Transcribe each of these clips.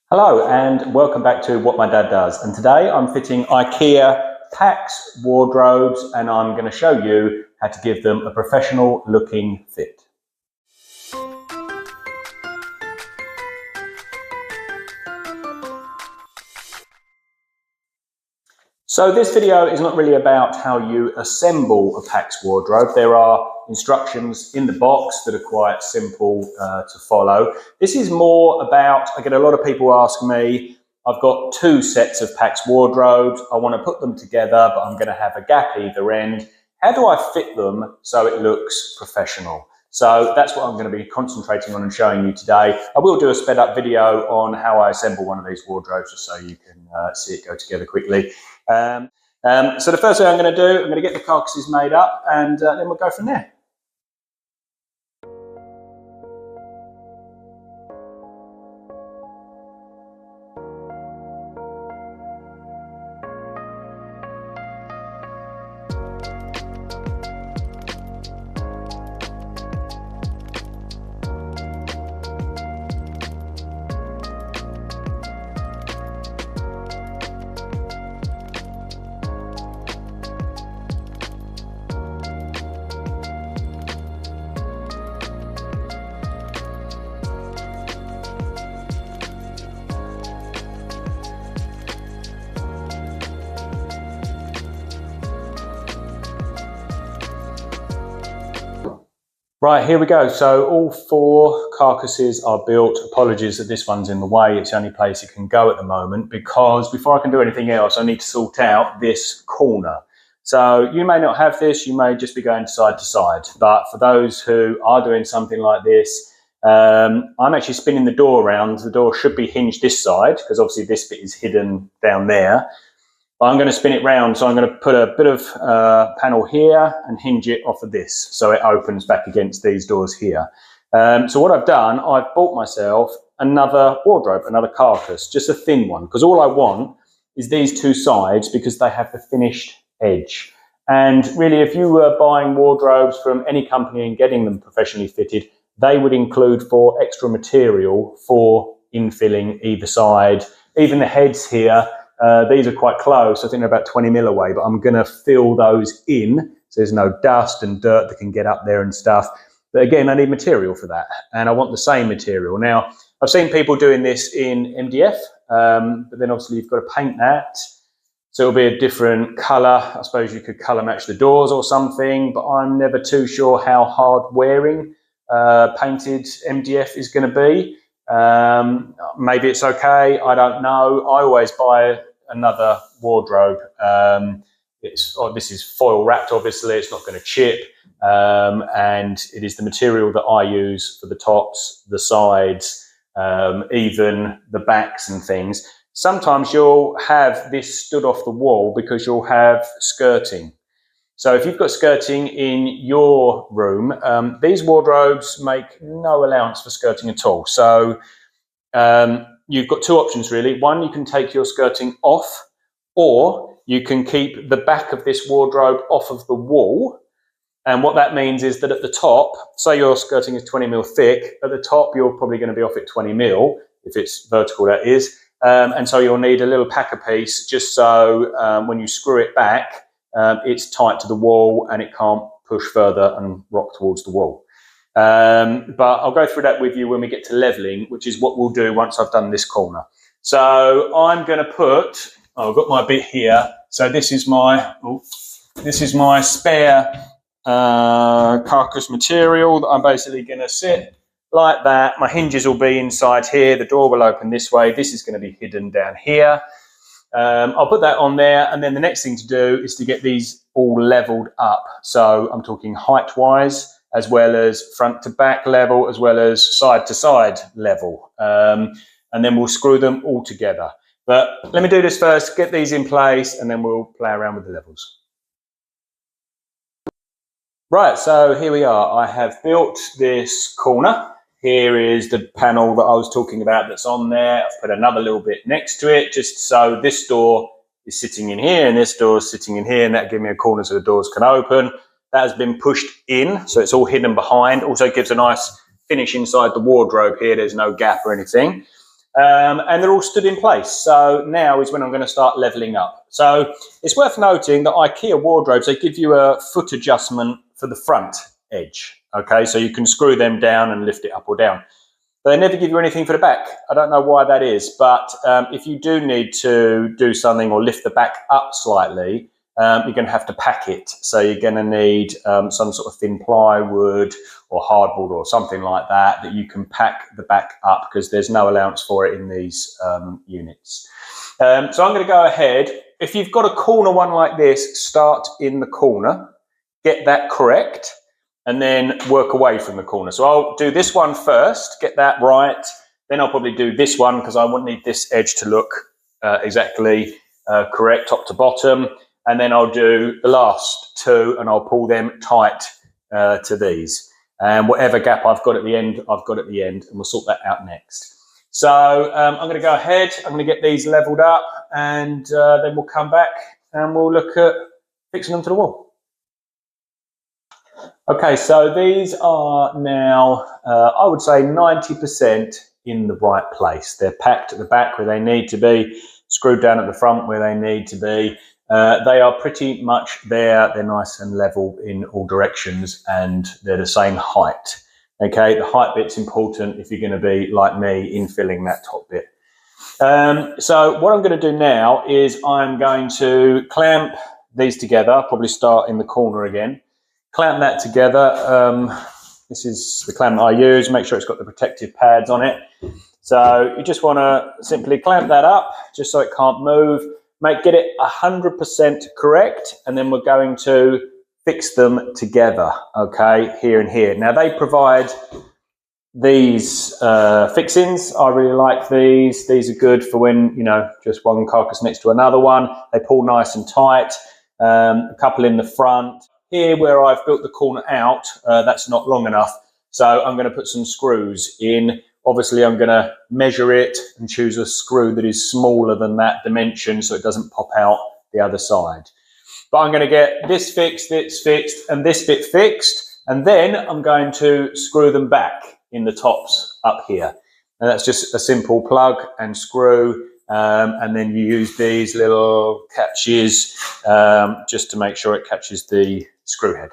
Hello and welcome back to What My Dad Does, and today I'm fitting Ikea PAX wardrobes and I'm going to show you how to give them a professional looking fit. So this video is not really about how you assemble a PAX wardrobe. There are instructions in the box that are quite simple to follow. This is more about, I get a lot of people ask me, I've got two sets of PAX wardrobes, I want to put them together but I'm going to have a gap either end. How do I fit them so it looks professional? So that's what I'm going to be concentrating on and showing you today. I will do a sped up video on how I assemble one of these wardrobes just so you can see it go together quickly. So the first thing I'm going to do, I'm going to get the carcasses made up and then we'll go from there. Right, here we go. So all four carcasses are built. Apologies that this one's in the way. It's the only place it can go at the moment because before I can do anything else, I need to sort out this corner. So you may not have this, you may just be going side to side. But for those who are doing something like this, I'm actually spinning the door around. The door should be hinged this side because obviously this bit is hidden down there. I'm going to spin it round, so I'm going to put a bit of panel here and hinge it off of this so it opens back against these doors here. So what I've done, I've bought myself another wardrobe, another carcass, just a thin one, because all I want is these two sides because they have the finished edge. And really, if you were buying wardrobes from any company and getting them professionally fitted, they would include for extra material for infilling either side. Even the heads here, these are quite close. I think they're about 20 mil away, but I'm going to fill those in so there's no dust and dirt that can get up there and stuff. But again, I need material for that, and I want the same material. Now, I've seen people doing this in MDF, but then obviously you've got to paint that. So it'll be a different colour. I suppose you could colour match the doors or something, but I'm never too sure how hard wearing painted MDF is going to be. Maybe it's okay, I don't know. I always buy another wardrobe. This is foil wrapped, obviously, it's not going to chip, and it is the material that I use for the tops, the sides, even the backs and things. Sometimes you'll have this stood off the wall because you'll have skirting. So if you've got skirting in your room, these wardrobes make no allowance for skirting at all. So you've got two options really. One, you can take your skirting off, or you can keep the back of this wardrobe off of the wall. And what that means is that at the top, say your skirting is 20 mil thick, at the top you're probably going to be off at 20 mil, if it's vertical that is. And so you'll need a little packer piece just so when you screw it back, it's tight to the wall and it can't push further and rock towards the wall. But I'll go through that with you when we get to leveling, which is what we'll do once I've done this corner. So I'm going to put, I've got my bit here. So this is my spare carcass material that I'm basically going to sit like that. My hinges will be inside here. The door will open this way. This is going to be hidden down here. I'll put that on there, and then the next thing to do is to get these all leveled up. So I'm talking height-wise, as well as front to back level, as well as side to side level. And then we'll screw them all together. But let me do this first, get these in place, and then we'll play around with the levels. Right, so here we are. I have built this corner. Here is the panel that I was talking about that's on there. I've put another little bit next to it, just so this door is sitting in here and this door is sitting in here, and that gives me a corner so the doors can open. That has been pushed in, so it's all hidden behind. Also gives a nice finish inside the wardrobe here. There's no gap or anything. and they're all stood in place. So now is when I'm going to start leveling up. So it's worth noting that Ikea wardrobes, they give you a foot adjustment for the front edge. Okay, so you can screw them down and lift it up or down. But they never give you anything for the back. I don't know why that is, but if you do need to do something or lift the back up slightly, you're going to have to pack it. So you're going to need some sort of thin plywood or hardboard or something like that that you can pack the back up, because there's no allowance for it in these units. So I'm going to go ahead. If you've got a corner one like this, start in the corner, get that correct, and then work away from the corner. So I'll do this one first, get that right. Then I'll probably do this one because I won't need this edge to look exactly correct, top to bottom. And then I'll do the last two and I'll pull them tight to these. And whatever gap I've got at the end, I've got at the end, and we'll sort that out next. So I'm going to go ahead, I'm going to get these leveled up, and then we'll come back and we'll look at fixing them to the wall. Okay, so these are now, I would say 90% in the right place. They're packed at the back where they need to be, screwed down at the front where they need to be. They are pretty much there. They're nice and level in all directions, and they're the same height. Okay, the height bit's important if you're going to be like me, infilling that top bit. So what I'm going to do now is I'm going to clamp these together, probably start in the corner again. Clamp that together. This is the clamp that I use. Make sure it's got the protective pads on it. So you just want to simply clamp that up just so it can't move. Get it 100% correct, and then we're going to fix them together, okay, here and here. Now they provide these fixings. I really like these. These are good for when, you know, just one carcass next to another one. They pull nice and tight. A couple in the front. Here where I've built the corner out, that's not long enough. So I'm going to put some screws in. Obviously I'm going to measure it and choose a screw that is smaller than that dimension so it doesn't pop out the other side. But I'm going to get this fixed, and this bit fixed. And then I'm going to screw them back in the tops up here. And that's just a simple plug and screw. And then you use these little catches just to make sure it catches the screw head.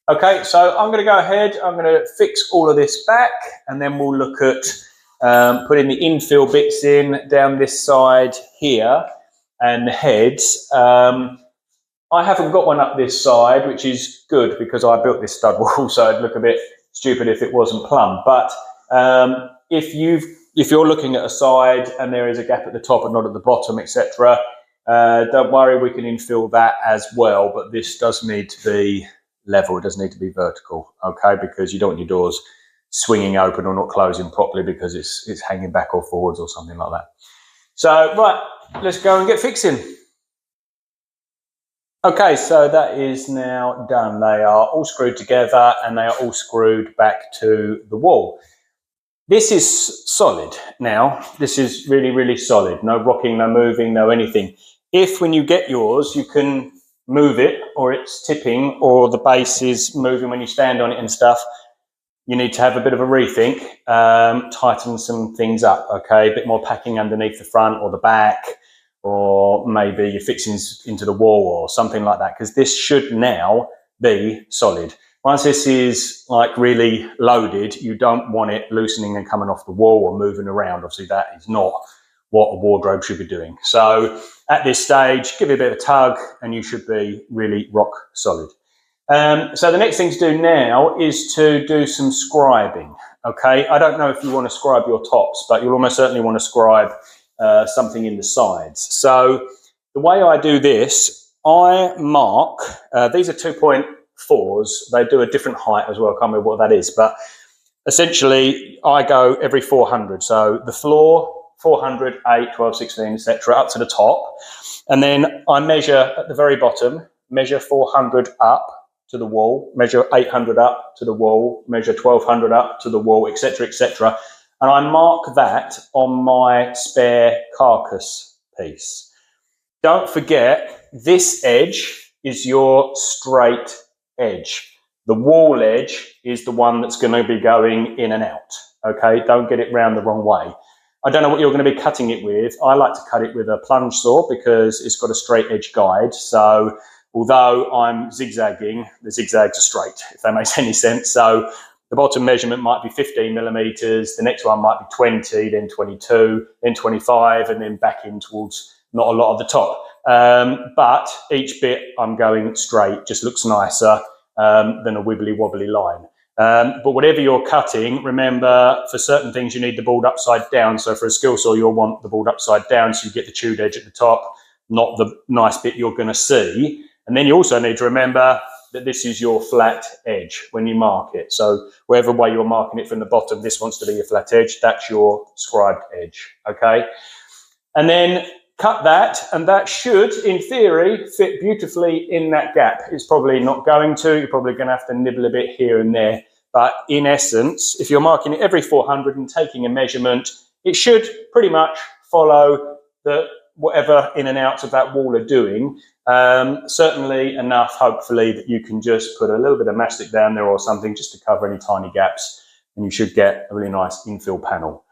Okay, so I'm going to go ahead, I'm going to fix all of this back, and then we'll look at putting the infill bits in down this side here and the heads. I haven't got one up this side, which is good because I built this stud wall, so it'd look a bit stupid if it wasn't plumb. But if you're looking at a side and there is a gap at the top and not at the bottom, etc., don't worry, we can infill that as well. But this does need to be level. It does need to be vertical, okay? Because you don't want your doors swinging open or not closing properly because it's hanging back or forwards or something like that. So, right, let's go and get fixing. Okay, so that is now done. They are all screwed together and they are all screwed back to the wall. This is solid now. This is really, really solid. No rocking, no moving, no anything. If when you get yours, you can move it or it's tipping or the base is moving when you stand on it and stuff, you need to have a bit of a rethink, tighten some things up, okay? A bit more packing underneath the front or the back, or maybe your fixings into the wall or something like that, because this should now be solid. Once this is like really loaded, you don't want it loosening and coming off the wall or moving around. Obviously that is not what a wardrobe should be doing. So at this stage, give it a bit of a tug and you should be really rock solid. So the next thing to do now is to do some scribing, okay? I don't know if you want to scribe your tops, but you'll almost certainly want to scribe something in the sides. So the way I do this, I mark, these are 2.4s, they do a different height as well, I can't remember what that is, but essentially I go every 400. So the floor, 400, 8, 12, 16, etc., up to the top. And then I measure at the very bottom, measure 400 up to the wall, measure 800 up to the wall, measure 1200 up to the wall, etc., etc. And I mark that on my spare carcass piece. Don't forget, this edge is your straight edge. The wall edge is the one that's going to be going in and out. Okay, don't get it round the wrong way. I don't know what you're going to be cutting it with. I like to cut it with a plunge saw because it's got a straight edge guide. So although I'm zigzagging, the zigzags are straight, if that makes any sense. So the bottom measurement might be 15 millimeters, the next one might be 20, then 22, then 25, and then back in towards not a lot of the top. But each bit I'm going straight, just looks nicer than a wibbly wobbly line. But whatever you're cutting, remember for certain things you need the board upside down. So for a skill saw, you'll want the board upside down so you get the chewed edge at the top, not the nice bit you're going to see. And then you also need to remember that this is your flat edge when you mark it. So wherever way you're marking it from the bottom, this wants to be your flat edge. That's your scribed edge, okay? And then cut that, and that should, in theory, fit beautifully in that gap. It's probably not going to. You're probably going to have to nibble a bit here and there. But in essence, if you're marking it every 400 and taking a measurement, it should pretty much follow the whatever in and outs of that wall are doing. Certainly enough, hopefully, that you can just put a little bit of mastic down there or something just to cover any tiny gaps, and you should get a really nice infill panel.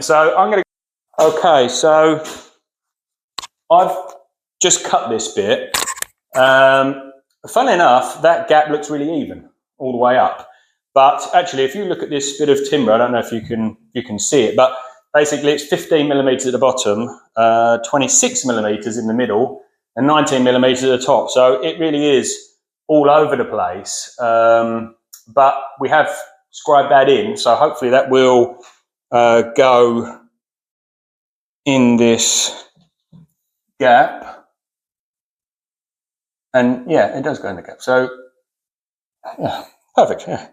So I'm going to... Okay, so I've just cut this bit. Funnily enough, that gap looks really even all the way up. But actually, if you look at this bit of timber, I don't know if you can see it, but basically it's 15 millimeters at the bottom, 26 millimeters in the middle, and 19 millimeters at the top. So it really is all over the place. But we have scribed that in, so hopefully that will go in this gap. And yeah, it does go in the gap. So yeah, perfect. Yeah.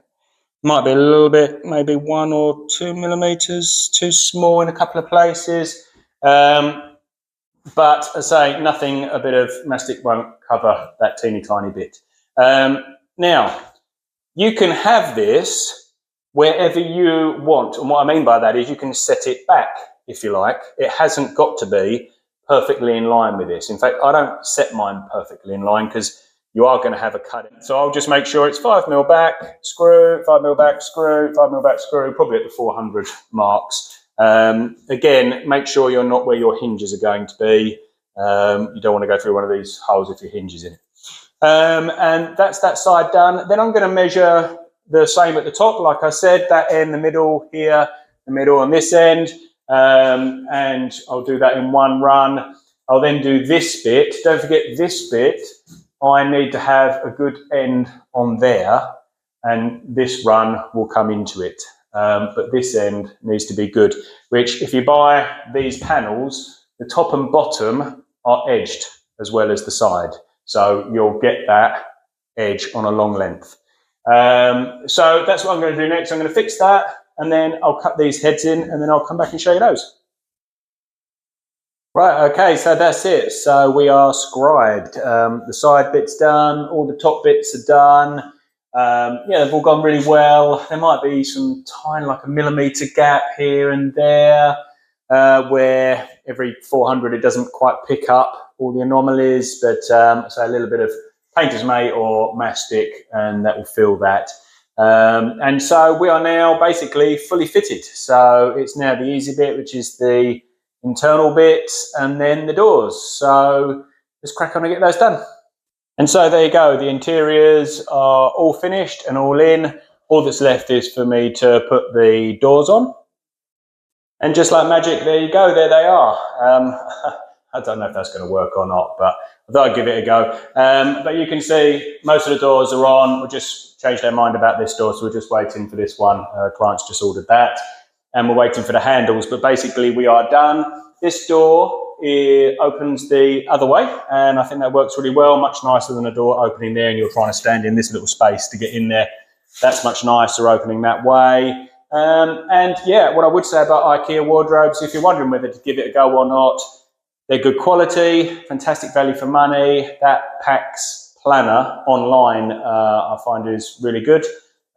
Might be a little bit, maybe 1 or 2 millimeters too small in a couple of places. But as I say, nothing, a bit of mastic won't cover that teeny tiny bit. Now, you can have this wherever you want. And what I mean by that is you can set it back, if you like. It hasn't got to be perfectly in line with this. In fact, I don't set mine perfectly in line because you are going to have a cut in. So I'll just make sure it's 5 mil back, screw, 5 mil back, screw, 5 mil back, screw, probably at the 400 marks. Again, make sure you're not where your hinges are going to be. You don't want to go through one of these holes with your hinges in it. And that's that side done. Then I'm going to measure the same at the top. Like I said, that end, the middle here, the middle on this end. And I'll do that in one run. I'll then do this bit. Don't forget this bit. I need to have a good end on there, and this run will come into it. But this end needs to be good, which if you buy these panels, the top and bottom are edged as well as the side. So you'll get that edge on a long length. So that's what I'm going to do next. I'm going to fix that, and then I'll cut these heads in, and then I'll come back and show you those. Right, okay, so that's it. So we are scribed. The side bit's done, all the top bits are done. Yeah, they've all gone really well. There might be some tiny, like a millimetre gap here and there, where every 400 it doesn't quite pick up all the anomalies, but so a little bit of painter's mate or mastic, and that will fill that. And so we are now basically fully fitted. So it's now the easy bit, which is the internal bits, and then the doors. So let's crack on and get those done. And so there you go, the interiors are all finished and all in. All that's left is for me to put the doors on. And just like magic, there you go, there they are. I don't know if that's going to work or not, but I thought I'd give it a go. But you can see most of the doors are on. We'll just change their mind about this door, so we're just waiting for this one. Clients just ordered that. And we're waiting for the handles, but basically we are done. This door opens the other way, and I think that works really well, much nicer than a door opening there and you're trying to stand in this little space to get in there. That's much nicer opening that way. And yeah, what I would say about IKEA wardrobes, if you're wondering whether to give it a go or not, they're good quality, fantastic value for money. That PAX planner online I find is really good.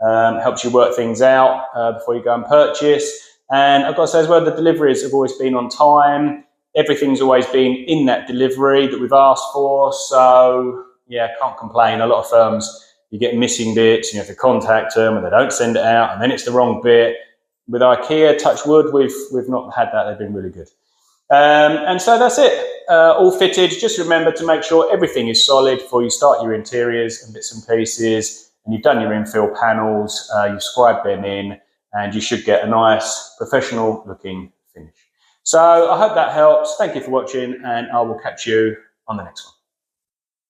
Helps you work things out before you go and purchase. And I've got to say as well, the deliveries have always been on time. Everything's always been in that delivery that we've asked for. So yeah, can't complain. A lot of firms, you get missing bits and you have to contact them and they don't send it out and then it's the wrong bit. with Ikea, touch wood, we've not had that. They've been really good. And so that's it, all fitted. Just remember to make sure everything is solid before you start your interiors and bits and pieces, and you've done your infill panels, you've scribed them in, and you should get a nice professional looking finish. So I hope that helps. Thank you for watching, and I will catch you on the next one.